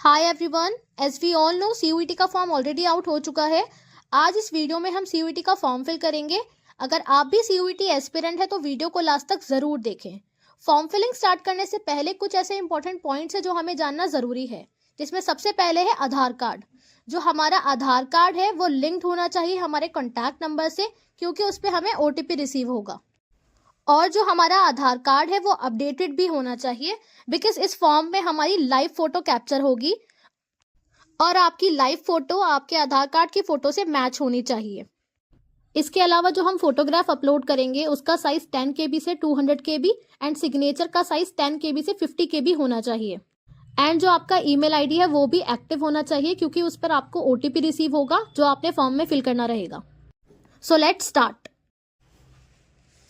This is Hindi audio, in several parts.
Hi everyone, as we all know CUET का फॉर्म ऑलरेडी आउट हो चुका है। आज इस वीडियो में हम सीयूईटी का फॉर्म फिल करेंगे। अगर आप भी सीयूईटी एस्पिरेंट है तो वीडियो को लास्ट तक जरूर देखें। फॉर्म फिलिंग स्टार्ट करने से पहले कुछ ऐसे इंपॉर्टेंट पॉइंट्स है जो हमें जानना जरूरी है, जिसमें सबसे पहले है आधार कार्ड। जो हमारा आधार कार्ड है वो लिंक्ड होना चाहिए हमारे कॉन्टैक्ट नंबर से, क्योंकि उस पर हमें ओटीपी रिसीव होगा। और जो हमारा आधार कार्ड है वो अपडेटेड भी होना चाहिए, बिकॉज इस फॉर्म में हमारी लाइव फोटो कैप्चर होगी और आपकी लाइव फोटो आपके आधार कार्ड की फोटो से मैच होनी चाहिए। इसके अलावा जो हम फोटोग्राफ अपलोड करेंगे उसका साइज 10 KB से 200 KB एंड सिग्नेचर का साइज 10 KB से 50 KB होना चाहिए। एंड जो आपका ईमेल आईडी है वो भी एक्टिव होना चाहिए, क्योंकि उस पर आपको ओटीपी रिसीव होगा जो आपने फॉर्म में फिल करना रहेगा। So let's start.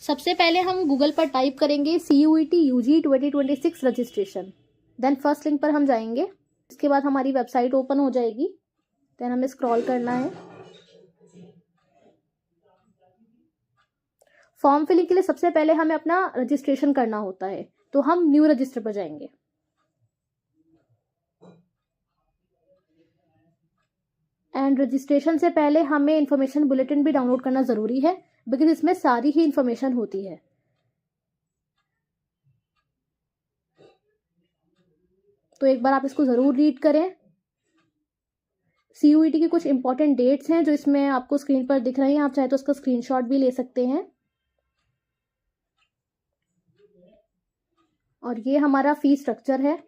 सबसे पहले हम गूगल पर टाइप करेंगे CUET UG 2026 registration. Then first link पर हम जाएंगे। इसके बाद हमारी वेबसाइट ओपन हो जाएगी। देन हमें स्क्रॉल करना है। फॉर्म फिलिंग के लिए सबसे पहले हमें अपना रजिस्ट्रेशन करना होता है, तो हम न्यू रजिस्टर पर जाएंगे। एंड रजिस्ट्रेशन से पहले हमें इंफॉर्मेशन बुलेटिन भी डाउनलोड करना जरूरी है, बिकॉज इसमें सारी ही इंफॉर्मेशन होती है। तो एक बार आप इसको जरूर रीड करें। CUET की कुछ इंपॉर्टेंट डेट्स हैं जो इसमें आपको स्क्रीन पर दिख रही हैं। आप चाहे तो उसका स्क्रीनशॉट भी ले सकते हैं। और ये हमारा फी स्ट्रक्चर है।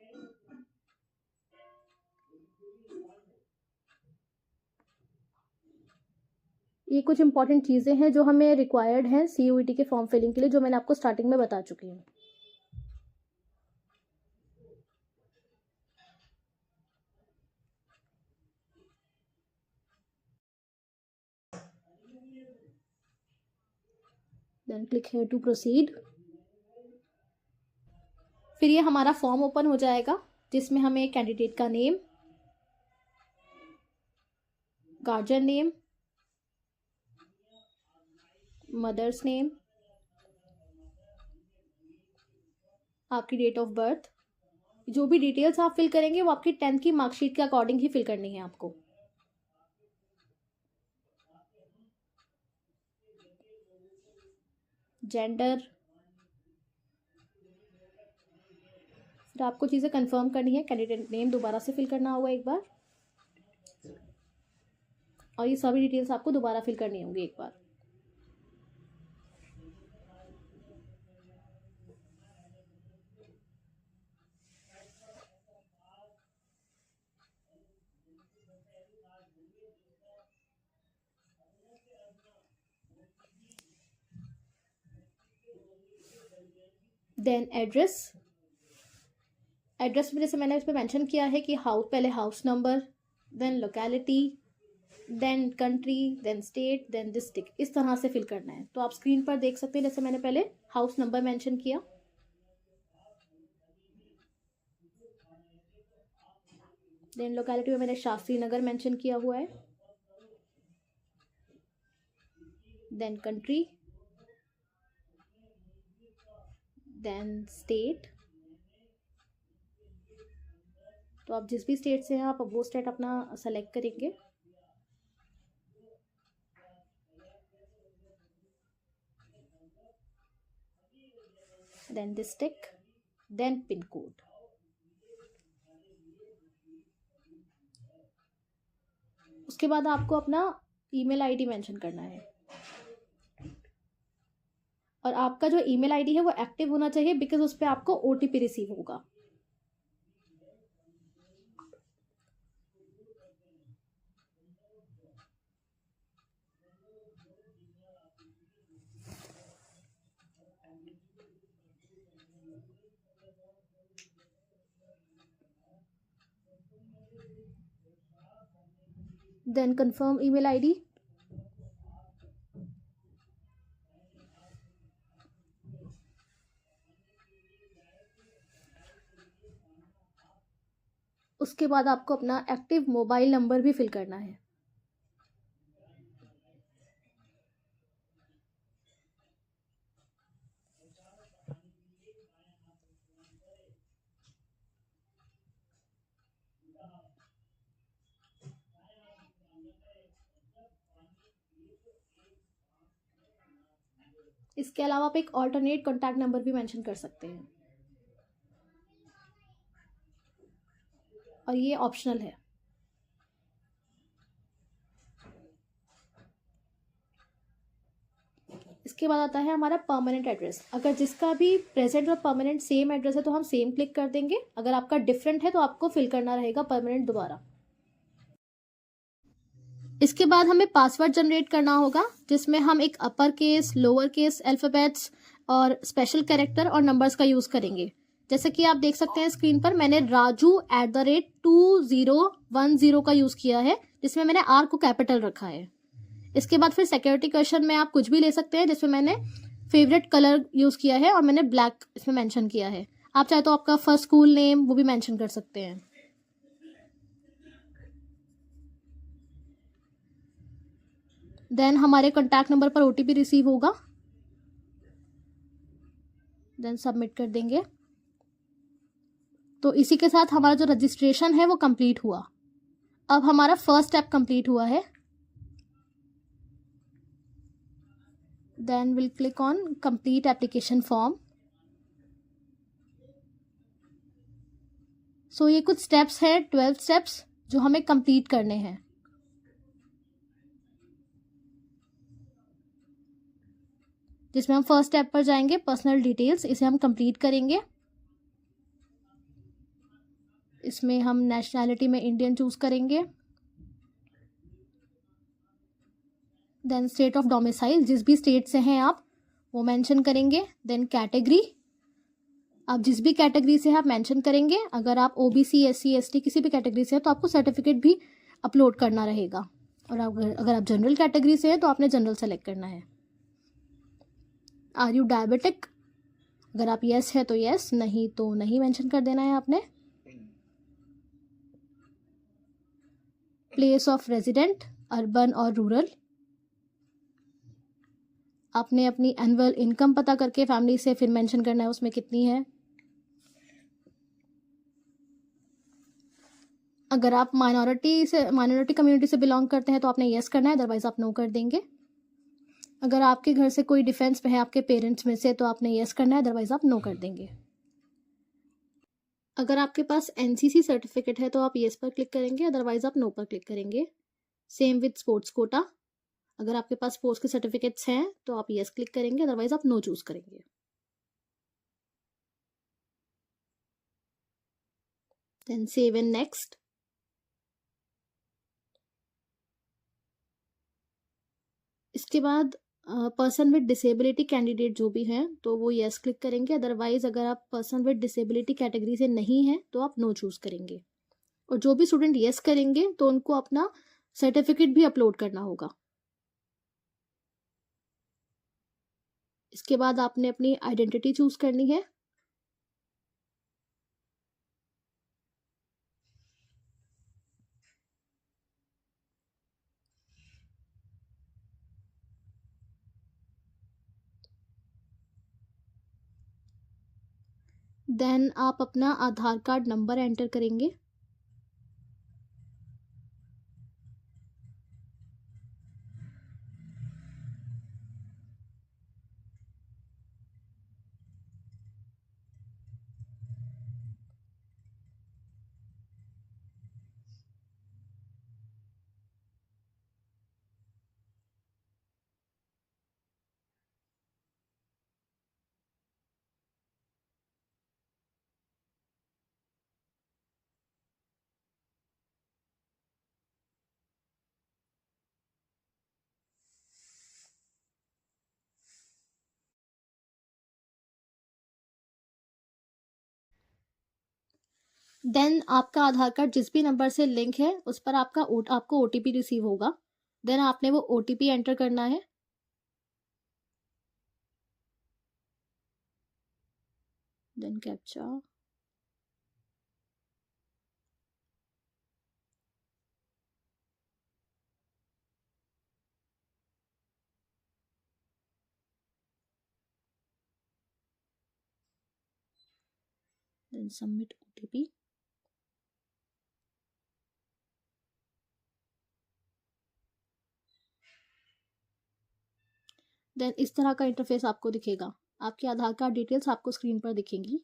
ये कुछ इंपॉर्टेंट चीजें हैं जो हमें रिक्वायर्ड हैं CUET के फॉर्म फिलिंग के लिए, जो मैंने आपको स्टार्टिंग में बता चुकी हूँ। Then click here to proceed. फिर ये हमारा फॉर्म ओपन हो जाएगा, जिसमें हमें कैंडिडेट का name, guardian name, mother's name, आपकी डेट ऑफ बर्थ, जो भी डिटेल्स आप फिल करेंगे वो आपकी 10th की मार्कशीट के अकॉर्डिंग ही फिल करनी है आपको। जेंडर, फिर आपको चीज़ें कंफर्म करनी है। कैंडिडेट नेम दोबारा से फिल करना होगा एक बार, और ये सभी डिटेल्स आपको दोबारा फिल करनी होंगी एक बार। Then address. एड्रेस में जैसे मैंने इसमें मेंशन किया है कि हाउस, पहले house number, then locality, then country, then state, then district, इस तरह से फिल करना है। तो आप स्क्रीन पर देख सकते हैं, जैसे मैंने पहले हाउस नंबर मेंशन किया, देन लोकेलिटी में मैंने शास्त्री नगर मेंशन किया हुआ है, देन कंट्री, देन स्टेट। तो आप जिस भी स्टेट से हैं आप वो स्टेट अपना सेलेक्ट करेंगे। Then district, then pin code. उसके बाद आपको अपना ईमेल आईडी मेंशन करना है, और आपका जो ईमेल आईडी है वो एक्टिव होना चाहिए, बिकॉज उस पर आपको ओटीपी रिसीव होगा। Then confirm email ID. उसके बाद आपको अपना एक्टिव मोबाइल नंबर भी फिल करना है। इसके अलावा आप एक ऑल्टरनेट कॉन्टैक्ट नंबर भी मेंशन कर सकते हैं और ये ऑप्शनल है। इसके बाद आता है हमारा परमानेंट एड्रेस। अगर जिसका भी प्रेजेंट और परमानेंट सेम एड्रेस है तो हम सेम क्लिक कर देंगे। अगर आपका डिफरेंट है तो आपको फिल करना रहेगा परमानेंट दोबारा। इसके बाद हमें पासवर्ड जनरेट करना होगा जिसमें हम एक upper case, lower case alphabets और स्पेशल कैरेक्टर और नंबर्स का यूज़ करेंगे। जैसे कि आप देख सकते हैं स्क्रीन पर मैंने Raju@2010 का यूज़ किया है जिसमें मैंने आर को कैपिटल रखा है। इसके बाद फिर सिक्योरिटी क्वेश्चन में आप कुछ भी ले सकते हैं जिसमें मैंने फेवरेट कलर यूज़ किया है और मैंने ब्लैक इसमें मेंशन किया है। आप चाहे तो आपका फर्स्ट स्कूल नेम वो भी मेंशन कर सकते हैं। देन हमारे कॉन्टैक्ट नंबर पर ओटीपी रिसीव होगा। देन सबमिट कर देंगे। तो इसी के साथ हमारा जो रजिस्ट्रेशन है वो कंप्लीट हुआ। अब हमारा फर्स्ट स्टेप कंप्लीट हुआ है। Then will click on complete application form. So ये कुछ स्टेप्स हैं, 12 स्टेप्स जो हमें कंप्लीट करने हैं। जिसमें हम फर्स्ट स्टेप पर जाएंगे, पर्सनल डिटेल्स, इसे हम कंप्लीट करेंगे। इसमें हम नेशनैलिटी में इंडियन चूज करेंगे। देन स्टेट ऑफ डोमिसाइल, जिस भी स्टेट से हैं आप वो मेंशन करेंगे। देन कैटेगरी, आप जिस भी कैटेगरी से आप मेंशन करेंगे। अगर आप ओबीसी, एससी, एसटी किसी भी कैटेगरी से हैं तो आपको सर्टिफिकेट भी अपलोड करना रहेगा। और अगर आप जनरल कैटेगरी से हैं तो आपने जनरल सेलेक्ट करना है। आर यू डायबिटिक, अगर आप यस है तो यस, नहीं तो नहीं मेंशन कर देना है आपने। प्लेस ऑफ रेजिडेंट, अर्बन और रूरल। आपने अपनी एनुअल इनकम पता करके फैमिली से फिर मेंशन करना है उसमें कितनी है। अगर आप माइनॉरिटी कम्युनिटी से बिलोंग करते हैं तो आपने यस करना है, अदरवाइज आप नो कर देंगे। अगर आपके घर से कोई डिफेंस में है आपके पेरेंट्स में से तो आपने यस करना है, अदरवाइज आप नो कर देंगे। अगर आपके पास एनसीसी सर्टिफिकेट है तो आप यस पर क्लिक करेंगे, अदरवाइज आप नो पर क्लिक करेंगे। सेम विद स्पोर्ट्स कोटा, अगर आपके पास स्पोर्ट्स के सर्टिफिकेट्स हैं तो आप यस क्लिक करेंगे, अदरवाइज आप नो चूज करेंगे। Then save and next. इसके बाद पर्सन विद डिसेबिलिटी कैंडिडेट जो भी हैं तो वो यस क्लिक करेंगे, अदरवाइज अगर आप पर्सन विद डिसेबिलिटी कैटेगरी से नहीं हैं तो आप नो चूज करेंगे। और जो भी स्टूडेंट यस करेंगे तो उनको अपना सर्टिफिकेट भी अपलोड करना होगा। इसके बाद आपने अपनी आइडेंटिटी चूज करनी है। देन आप अपना आधार कार्ड नंबर एंटर करेंगे। देन आपका आधार कार्ड जिस भी नंबर से लिंक है उस पर आपको ओटीपी रिसीव होगा। देन आपने वो ओटीपी एंटर करना है। Then captcha. Then submit OTP. Then इस तरह का इंटरफेस आपको दिखेगा। आपके आधार कार्ड डिटेल्स आपको स्क्रीन पर दिखेंगी।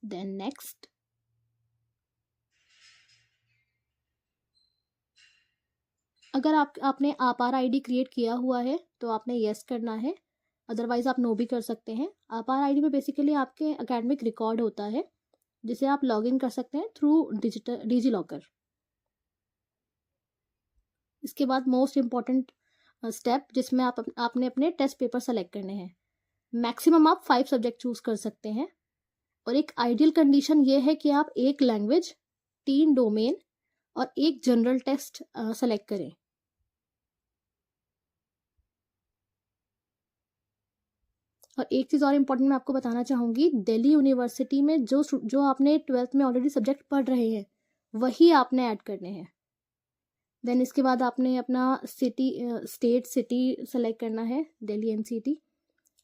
देन नेक्स्ट, अगर आपने आपार आईडी क्रिएट किया हुआ है तो आपने यस करना है, अदरवाइज आप नो भी कर सकते हैं। आपार आईडी में बेसिकली आपके एकेडमिक रिकॉर्ड होता है जिसे आप लॉग इन कर सकते हैं थ्रू डिजी लॉकर। इसके बाद मोस्ट इम्पॉर्टेंट स्टेप जिसमें आपने अपने टेस्ट पेपर सेलेक्ट करने हैं। मैक्सिमम आप 5 सब्जेक्ट चूज कर सकते हैं और एक आइडियल कंडीशन ये है कि आप 1 लैंग्वेज, 3 डोमेन और 1 जनरल टेस्ट सेलेक्ट करें। और एक चीज़ और इम्पोर्टेंट मैं आपको बताना चाहूँगी, दिल्ली यूनिवर्सिटी में जो आपने 12th में ऑलरेडी सब्जेक्ट पढ़ रहे हैं वही आपने ऐड करने हैं। देन इसके बाद आपने अपना स्टेट सिटी सेलेक्ट करना है, दिल्ली एनसीटी।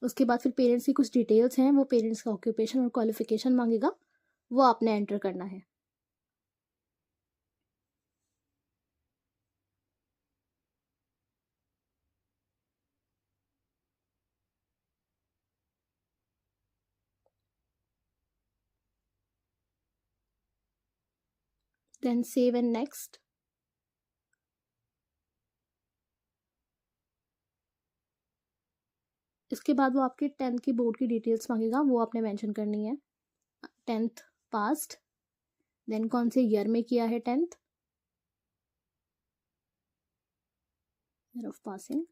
उसके बाद फिर पेरेंट्स की कुछ डिटेल्स हैं, वो पेरेंट्स का ऑक्यूपेशन और क्वालिफिकेशन मांगेगा, वो आपने एंटर करना है। Then save and next. इसके बाद वो आपके 10th की बोर्ड की डिटेल्स मांगेगा, वो आपने मेंशन करनी है। 10th पास्ट, देन कौन से ईयर में किया है 10th, year of passing.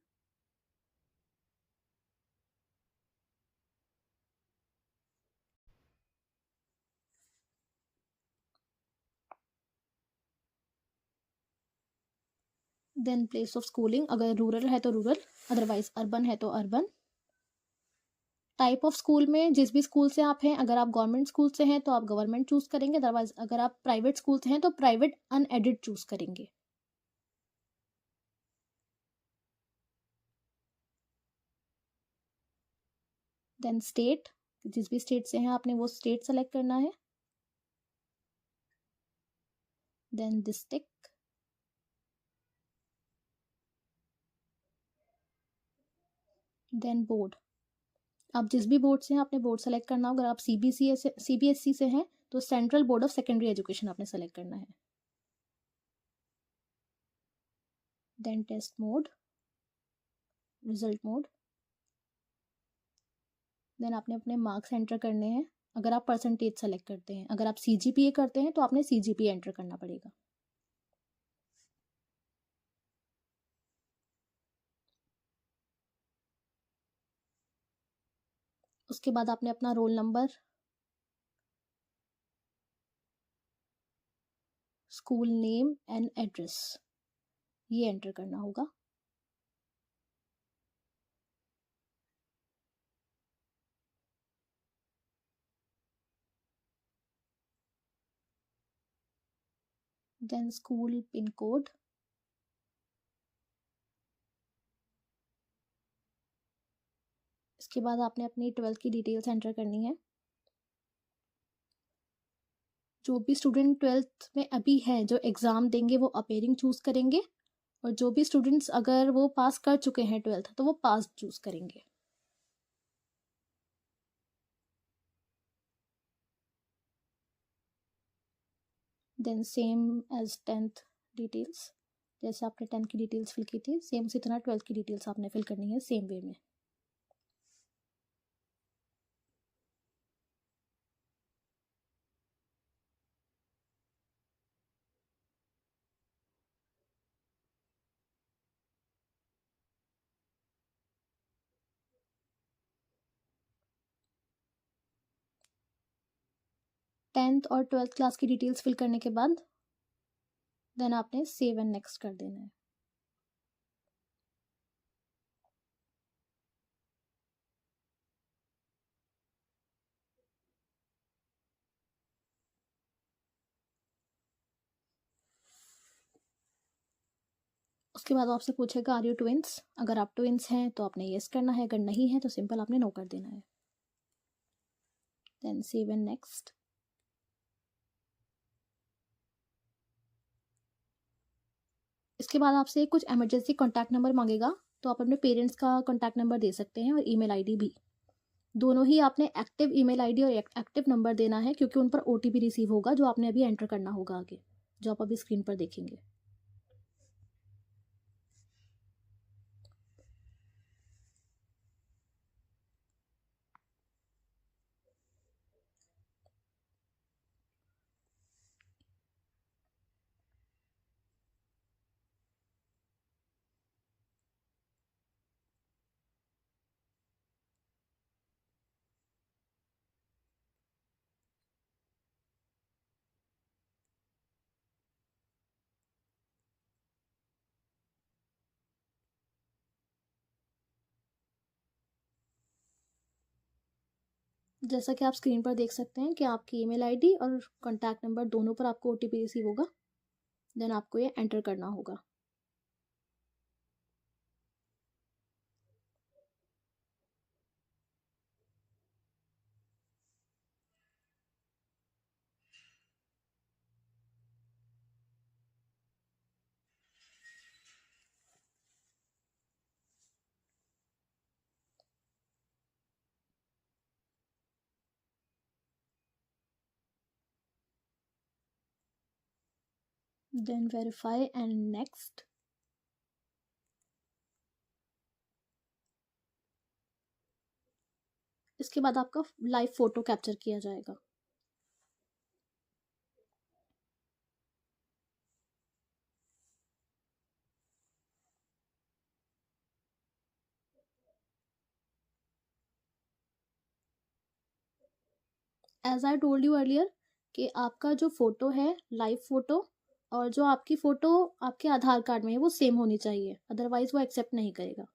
Then place of schooling, अगर रूरल है तो रूरल, अदरवाइज अर्बन है तो अर्बन। टाइप ऑफ स्कूल में जिस भी स्कूल से आप हैं, अगर आप गवर्नमेंट स्कूल से हैं तो आप गवर्नमेंट चूज करेंगे, अदरवाइज अगर आप प्राइवेट स्कूल से हैं तो प्राइवेट अनएडेड चूज करेंगे। देन स्टेट, जिस भी स्टेट से हैं आपने वो स्टेट सेलेक्ट करना है। देन डिस्ट्रिक्ट, देन बोर्ड, आप जिस भी बोर्ड से हैं आपने बोर्ड सेलेक्ट करना होगा। अगर आप सीबीएसई से हैं तो central board of secondary education आपने सेलेक्ट करना है। Then test mode, result mode, then आपने अपने मार्क्स एंटर करने हैं। अगर आप परसेंटेज सेलेक्ट करते हैं, अगर आप सीजीपीए करते हैं तो आपने सीजीपीए एंटर करना पड़ेगा। उसके बाद आपने अपना roll number, school name and address ये एंटर करना होगा। देन स्कूल पिन कोड, इसके बाद आपने अपनी 12th की डिटेल्स एंटर करनी है। जो भी स्टूडेंट 12th में अभी है जो एग्ज़ाम देंगे वो अपेयरिंग चूज़ करेंगे, और जो भी स्टूडेंट्स अगर वो पास कर चुके हैं 12th तो वो पास चूज़ करेंगे। Then same as 10th details, जैसे आपने 10th की डिटेल्स फिल की थी सेम उसी तरह 12th की डिटेल्स आपने फिल करनी है सेम वे में। टेंथ और 12th क्लास की डिटेल्स फिल करने के बाद देन आपने सेव एंड नेक्स्ट कर देना है। उसके बाद आपसे पूछेगा आर यू ट्विंस, अगर आप ट्विंस हैं तो आपने येस करना है, अगर नहीं है तो सिंपल आपने नो कर देना है। Then save and next. इसके बाद आपसे कुछ इमरजेंसी कॉन्टैक्ट नंबर मांगेगा, तो आप अपने पेरेंट्स का कॉन्टैक्ट नंबर दे सकते हैं और ईमेल आईडी भी। दोनों ही आपने एक्टिव ईमेल आईडी और एक्टिव नंबर देना है, क्योंकि उन पर ओटीपी रिसीव होगा जो आपने अभी एंटर करना होगा आगे, जो आप अभी स्क्रीन पर देखेंगे। जैसा कि आप स्क्रीन पर देख सकते हैं कि आपकी ईमेल आईडी और कॉन्टैक्ट नंबर दोनों पर आपको ओटीपी रिसीव होगा। देन आपको ये एंटर करना होगा। Then verify and next. इसके बाद आपका लाइव फोटो कैप्चर किया जाएगा। As I told you earlier कि आपका जो फोटो है, लाइव फोटो, और जो आपकी फ़ोटो आपके आधार कार्ड में है वो सेम होनी चाहिए, अदरवाइज़ वो एक्सेप्ट नहीं करेगा।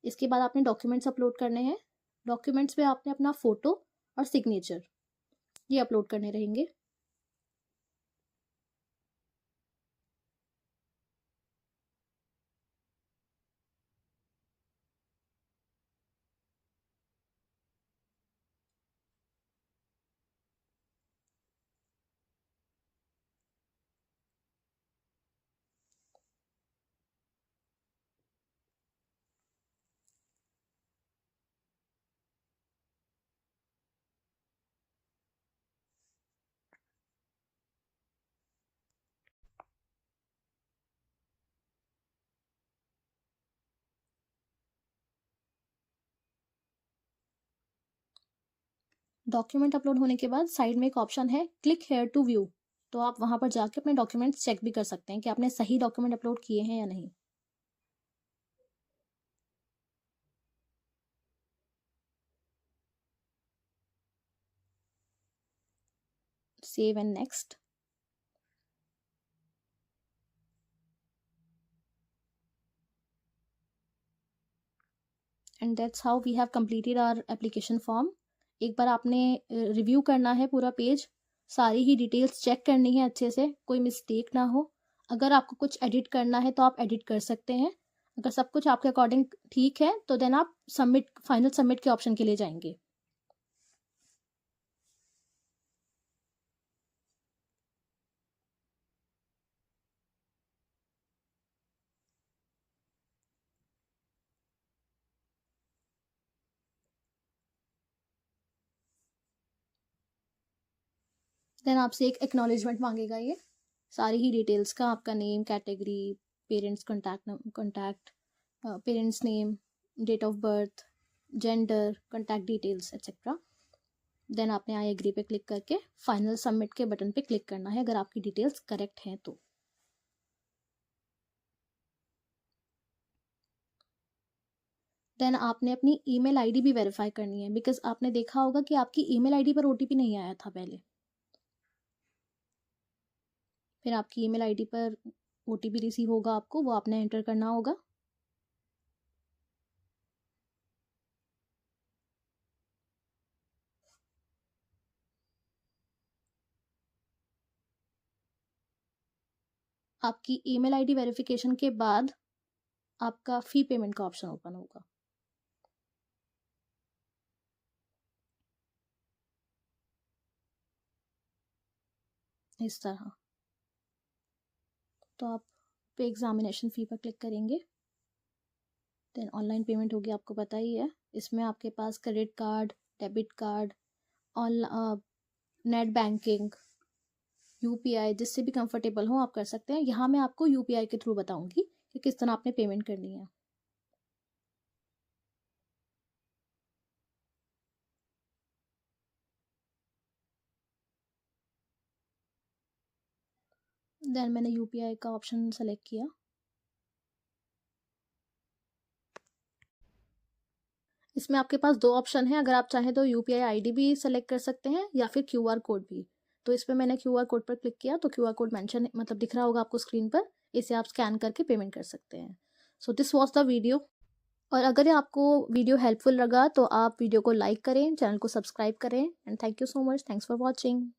इसके बाद आपने डॉक्यूमेंट्स अपलोड करने हैं। डॉक्यूमेंट्स में आपने अपना फ़ोटो और सिग्नेचर ये अपलोड करने रहेंगे। डॉक्यूमेंट अपलोड होने के बाद साइड में एक ऑप्शन है क्लिक हेयर टू व्यू, तो आप वहाँ पर जाके अपने डॉक्यूमेंट्स चेक भी कर सकते हैं कि आपने सही डॉक्यूमेंट अपलोड किए हैं या नहीं। Save and next. And that's how we have completed our application form. एक बार आपने रिव्यू करना है पूरा पेज, सारी ही डिटेल्स चेक करनी है अच्छे से, कोई मिस्टेक ना हो। अगर आपको कुछ एडिट करना है तो आप एडिट कर सकते हैं। अगर सब कुछ आपके अकॉर्डिंग ठीक है तो देन आप सबमिट, फाइनल सबमिट के ऑप्शन के लिए जाएंगे। देन आपसे एक एक्नॉलेजमेंट मांगेगा ये, सारी ही डिटेल्स का, आपका name, category, parents contact, parents name, date of birth, gender, contact details etcetera. Then आपने आई एग्री पे क्लिक करके फाइनल सबमिट के बटन पे क्लिक करना है अगर आपकी डिटेल्स करेक्ट हैं तो। देन आपने अपनी ईमेल आईडी भी वेरीफाई करनी है, बिकॉज आपने देखा होगा कि आपकी ईमेल आईडी पर ओटीपी नहीं आया था पहले। फिर आपकी ईमेल आईडी पर ओटीपी रिसीव होगा आपको, वो आपने एंटर करना होगा। आपकी ईमेल आईडी वेरिफिकेशन के बाद आपका फी पेमेंट का ऑप्शन ओपन होगा इस तरह। तो आप पे एग्जामिनेशन फ़ी पर क्लिक करेंगे। देन ऑनलाइन पेमेंट होगी, आपको पता ही है। इसमें आपके पास credit card, debit card, net banking, UPI, जिससे भी कंफर्टेबल हो आप कर सकते हैं। यहाँ मैं आपको यूपीआई के थ्रू बताऊंगी कि किस तरह आपने पेमेंट करनी है। देन मैंने यूपीआई का ऑप्शन सेलेक्ट किया। इसमें आपके पास दो ऑप्शन है, अगर आप चाहें तो यूपीआई आईडी भी सेलेक्ट कर सकते हैं या फिर क्यूआर कोड भी। तो इस पर मैंने क्यूआर कोड पर क्लिक किया, तो क्यूआर कोड मेंशन मतलब दिख रहा होगा आपको स्क्रीन पर, इसे आप स्कैन करके पेमेंट कर सकते हैं। So this was the video. और अगर आपको वीडियो हेल्पफुल लगा तो आप वीडियो को लाइक करें, चैनल को सब्सक्राइब करें, and thank you so much, thanks for watching.